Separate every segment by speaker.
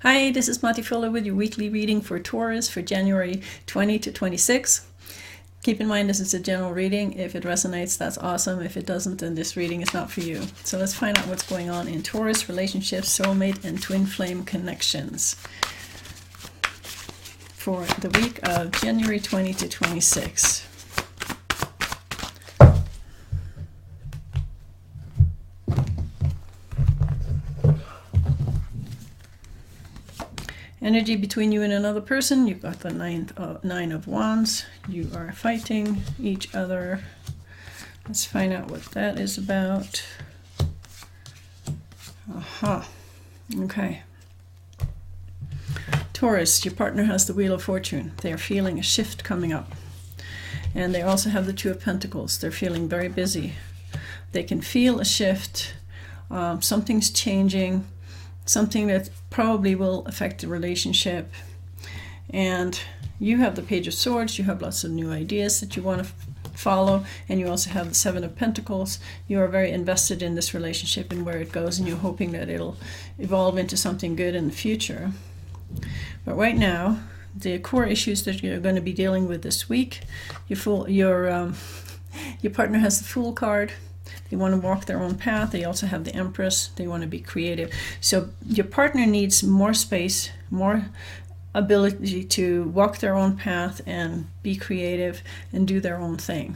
Speaker 1: Hi, this is Mati Fuller with your weekly reading for Taurus for January 20 to 26. Keep in mind this is a general reading. If it resonates, that's awesome. If it doesn't, then this reading is not for you. So let's find out what's going on in Taurus, relationships, soulmate, and twin flame connections for the week of January 20 to 26. Energy between you and another person. You've got the Nine of Wands. You are fighting each other. Let's find out what that is about. Aha. Okay. Taurus, your partner has the Wheel of Fortune. They are feeling a shift coming up. And they also have the Two of Pentacles. They're feeling very busy. They can feel a shift. Something's changing. Something that probably will affect the relationship. And you have the Page of Swords. You have lots of new ideas that you want to follow. And you also have the Seven of Pentacles. You are very invested in this relationship and where it goes. And you're hoping that it'll evolve into something good in the future. But right now, the core issues that you're going to be dealing with this week, your partner has the Fool card. They want to walk their own path. They also have the Empress. They want to be creative. So your partner needs more space, more ability to walk their own path and be creative and do their own thing.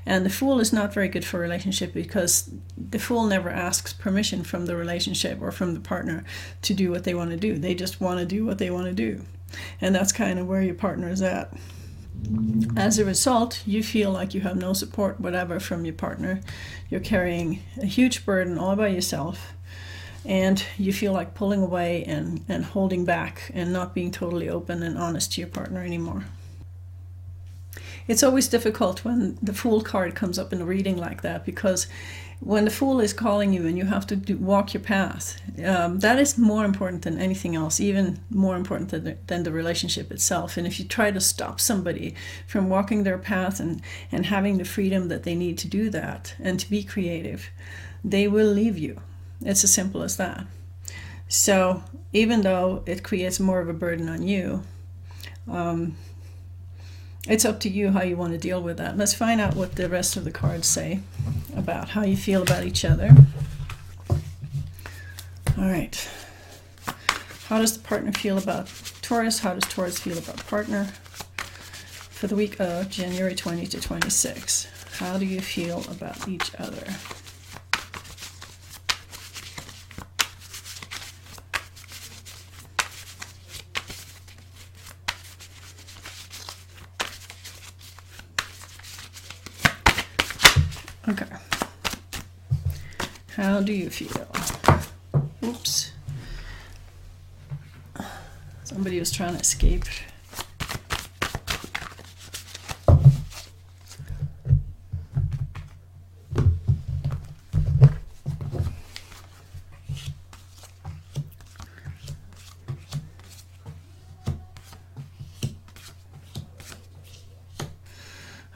Speaker 1: And the Fool is not very good for a relationship because the Fool never asks permission from the relationship or from the partner to do what they want to do. They just want to do what they want to do. And that's kind of where your partner is at. As a result, you feel like you have no support whatever from your partner. You're carrying a huge burden all by yourself, and you feel like pulling away and holding back and not being totally open and honest to your partner anymore. It's always difficult when the Fool card comes up in a reading like that, because when the Fool is calling you and you have to walk your path, that is more important than anything else, even more important than the relationship itself. And if you try to stop somebody from walking their path and having the freedom that they need to do that and to be creative, they will leave you. It's as simple as that. So even though it creates more of a burden on you, it's up to you how you want to deal with that. Let's find out what the rest of the cards say about how you feel about each other. All right. How does the partner feel about Taurus? How does Taurus feel about partner for the week of January 20 to 26? How do you feel about each other? Okay. How do you feel? Oops. Somebody was trying to escape.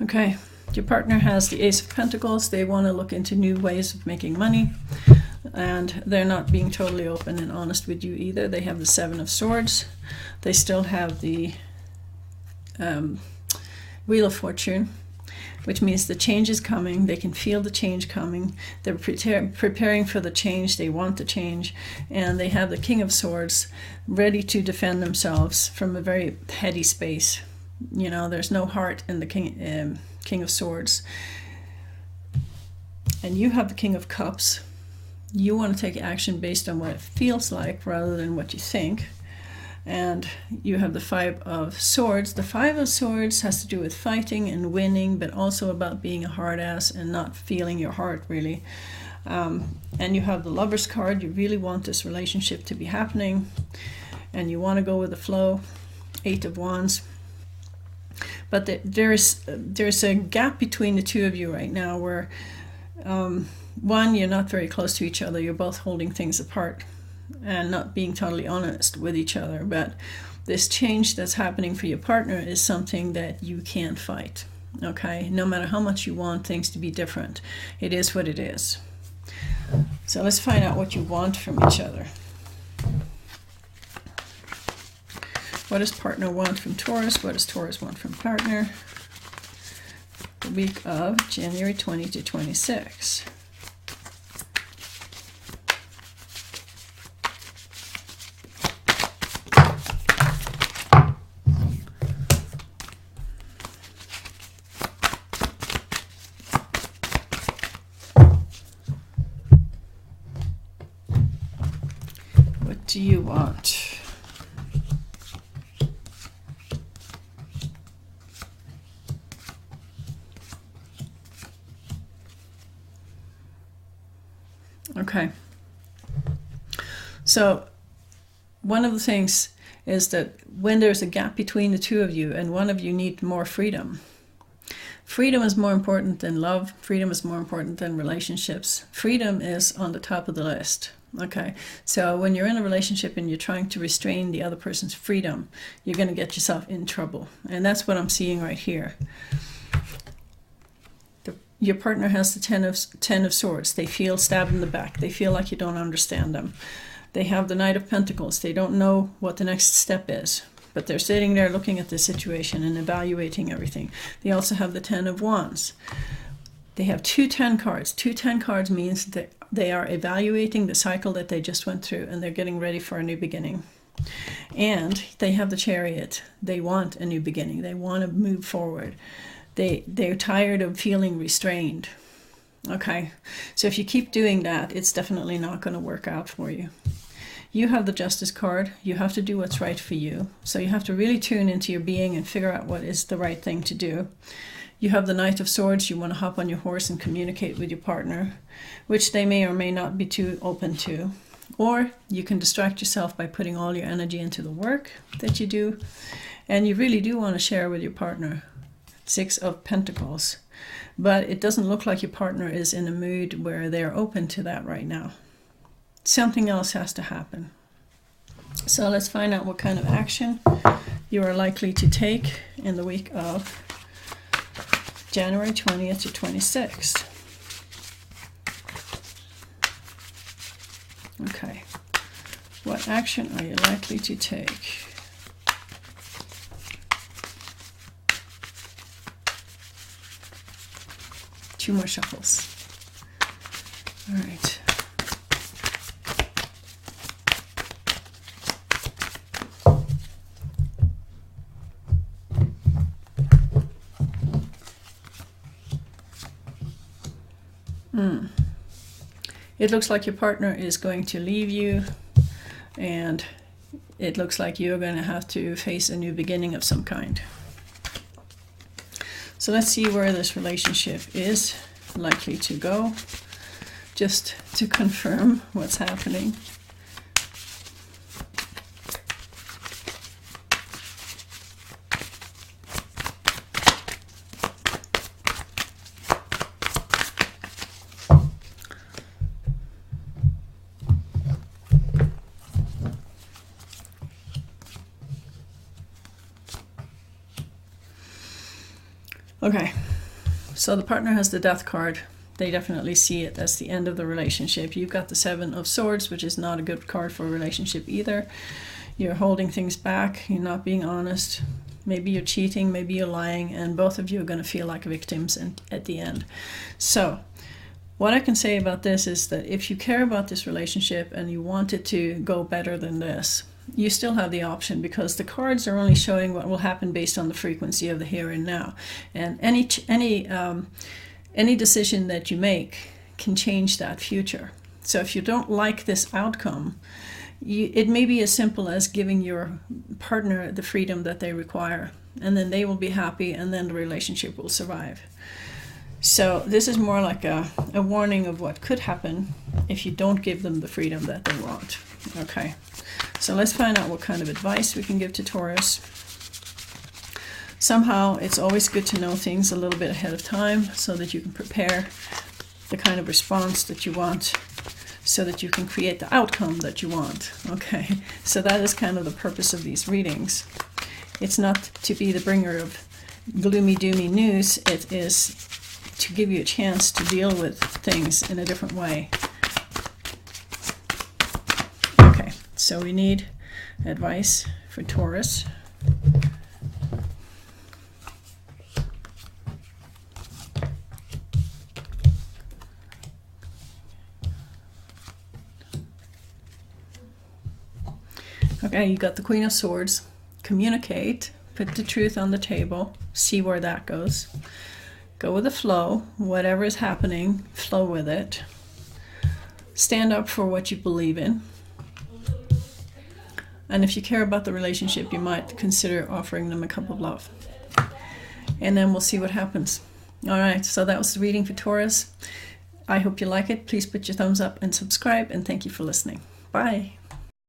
Speaker 1: Okay. Your partner has the Ace of Pentacles. They want to look into new ways of making money, and they're not being totally open and honest with you either. They have the Seven of Swords. They still have the Wheel of Fortune, which means the change is coming. They can feel the change coming. They're preparing for the change. They want the change. And they have the King of Swords ready to defend themselves from a very heady space. You know, there's no heart in the King of Swords. And you have the King of Cups. You want to take action based on what it feels like rather than what you think. And you have the Five of Swords. The Five of Swords has to do with fighting and winning, but also about being a hard ass and not feeling your heart, really. And you have the Lover's card. You really want this relationship to be happening, and you want to go with the flow. Eight of Wands. But there's a gap between the two of you right now where, one, you're not very close to each other. You're both holding things apart and not being totally honest with each other. But this change that's happening for your partner is something that you can't fight, okay? No matter how much you want things to be different, it is what it is. So let's find out what you want from each other. What does partner want from Taurus? What does Taurus want from partner? The week of January 20 to 26. What do you want? Okay. So one of the things is that when there's a gap between the two of you and one of you needs more freedom, freedom is more important than love. Freedom is more important than relationships. Freedom is on the top of the list. Okay, so when you're in a relationship and you're trying to restrain the other person's freedom, you're going to get yourself in trouble. And that's what I'm seeing right here. Your partner has the ten of Swords. They feel stabbed in the back. They feel like you don't understand them. They have the Knight of Pentacles. They don't know what the next step is, but they're sitting there looking at the situation and evaluating everything. They also have the 10 of Wands. They have two 10 cards. Two 10 cards means that they are evaluating the cycle that they just went through and they're getting ready for a new beginning. And they have the Chariot. They want a new beginning. They want to move forward. They're tired of feeling restrained. Okay, so if you keep doing that, it's definitely not going to work out for you. You have the Justice card. You have to do what's right for you. So you have to really tune into your being and figure out what is the right thing to do. You have the Knight of Swords. You want to hop on your horse and communicate with your partner, which they may or may not be too open to. Or you can distract yourself by putting all your energy into the work that you do. And you really do want to share with your partner. 6 of Pentacles. But it doesn't look like your partner is in a mood where they're open to that right now. Something else has to happen. So let's find out what kind of action you are likely to take in the week of January 20th to 26th. Okay. What action are you likely to take? Two more shuffles. All right. It looks like your partner is going to leave you, and it looks like you're going to have to face a new beginning of some kind. So let's see where this relationship is likely to go, just to confirm what's happening. Okay, so the partner has the Death card. They definitely see it as the end of the relationship. You've got the 7 of Swords, which is not a good card for a relationship either. You're holding things back. You're not being honest. Maybe you're cheating. Maybe you're lying. And both of you are going to feel like victims at the end. So what I can say about this is that if you care about this relationship and you want it to go better than this, you still have the option, because the cards are only showing what will happen based on the frequency of the here and now. And any decision that you make can change that future. So if you don't like this outcome, it may be as simple as giving your partner the freedom that they require, and then they will be happy, and then the relationship will survive. So this is more like a warning of what could happen if you don't give them the freedom that they want. Okay, so let's find out what kind of advice we can give to Taurus. Somehow it's always good to know things a little bit ahead of time so that you can prepare the kind of response that you want, so that you can create the outcome that you want. Okay, so that is kind of the purpose of these readings. It's not to be the bringer of gloomy doomy news. It is to give you a chance to deal with things in a different way. Okay, so we need advice for Taurus Okay, you got the Queen of Swords. Communicate. Put the truth on the table. See where that goes. Go with the flow. Whatever is happening, flow with it. Stand up for what you believe in. And if you care about the relationship, you might consider offering them a cup of love. And then we'll see what happens. All right, so that was the reading for Taurus. I hope you like it. Please put your thumbs up and subscribe, and thank you for listening. Bye.